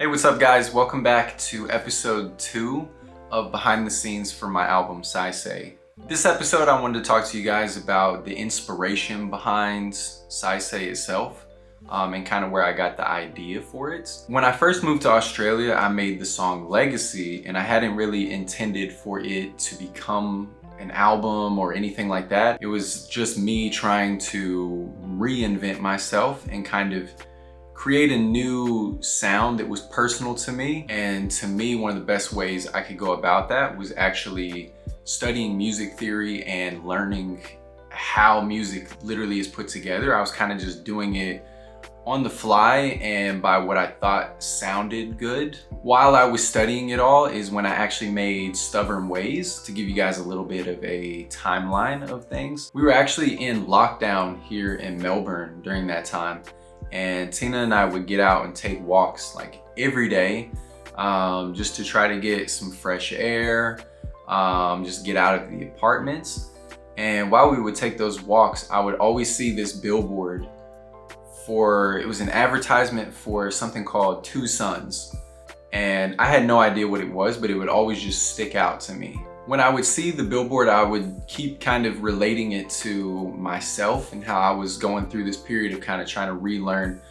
Hey, what's up guys? Welcome back to episode 2 of Behind the Scenes for my album Saisei. This episode I wanted to talk to you guys about the inspiration behind Saisei itself and kind of where I got the idea for it. When I first moved to Australia, I made the song Legacy and I hadn't really intended for it to become an album or anything like that. It was just me trying to reinvent myself and kind of create a new sound that was personal to me. And to me, one of the best ways I could go about that was actually studying music theory and learning how music literally is put together. I was kind of just doing it on the fly and by what I thought sounded good. While I was studying it all is when I actually made Stubborn Ways. To give you guys a little bit of a timeline of things, we were actually in lockdown here in Melbourne during that time. And Tina and I would get out and take walks like every day just to try to get some fresh air, just get out of the apartments. And while we would take those walks, I would always see this billboard it was an advertisement for something called Two Sons. And I had no idea what it was, but it would always just stick out to me. When I would see the billboard, I would keep kind of relating it to myself and how I was going through this period of kind of trying to relearn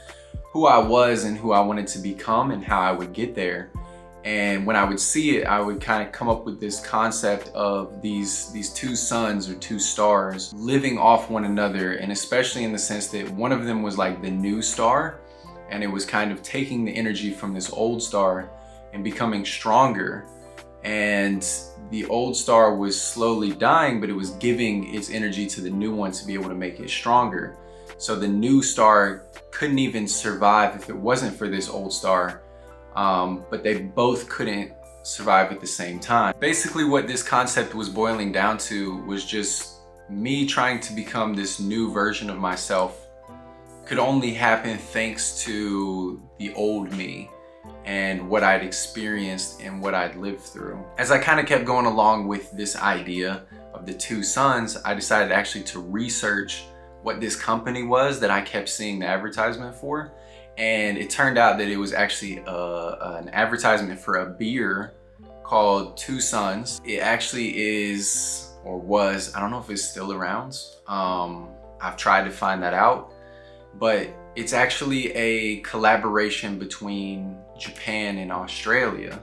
who I was and who I wanted to become and how I would get there. And when I would see it, I would kind of come up with this concept of these two suns or two stars living off one another, and especially in the sense that one of them was like the new star, and it was kind of taking the energy from this old star and becoming stronger. And the old star was slowly dying, but it was giving its energy to the new one to be able to make it stronger. So the new star couldn't even survive if it wasn't for this old star, but they both couldn't survive at the same time. Basically what this concept was boiling down to was just me trying to become this new version of myself could only happen thanks to the old me and what I'd experienced and what I'd lived through. As I kind of kept going along with this idea of the two sons, I decided actually to research what this company was that I kept seeing the advertisement for. And it turned out that it was actually an advertisement for a beer called Two Sons. It actually is, or was, I don't know if it's still around. I've tried to find that out, but it's actually a collaboration between Japan and Australia.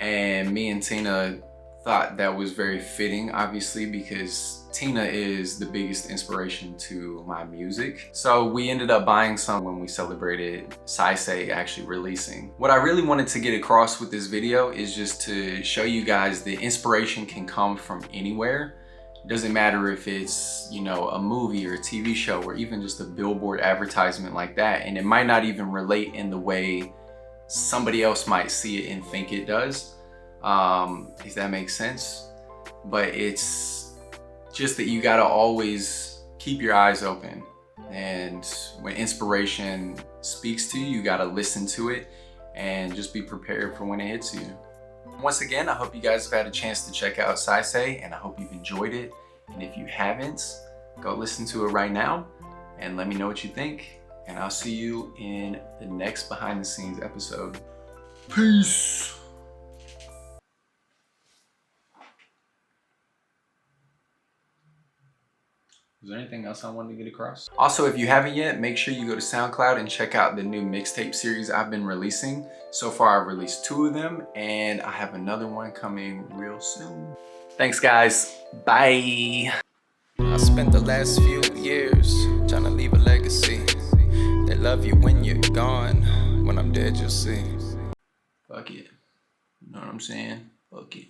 And me and Tina thought that was very fitting, obviously, because Tina is the biggest inspiration to my music. So we ended up buying some when we celebrated Saisei actually releasing. What I really wanted to get across with this video is just to show you guys the inspiration can come from anywhere. It doesn't matter if it's, you know, a movie or a TV show or even just a billboard advertisement like that. And it might not even relate in the way somebody else might see it and think it does, if that makes sense. But it's just that you gotta always keep your eyes open. And when inspiration speaks to you, you gotta listen to it and just be prepared for when it hits you. Once again, I hope you guys have had a chance to check out Saisei, and I hope you've enjoyed it. And if you haven't, go listen to it right now and let me know what you think. And I'll see you in the next behind the scenes episode. Peace. Was there anything else I wanted to get across? Also, if you haven't yet, make sure you go to SoundCloud and check out the new mixtape series I've been releasing. So far, I've released 2 of them, and I have another one coming real soon. Thanks, guys. Bye. I spent the last few years trying to leave a legacy. They love you when you're gone. When I'm dead, you'll see. Fuck it. You know what I'm saying? Fuck it.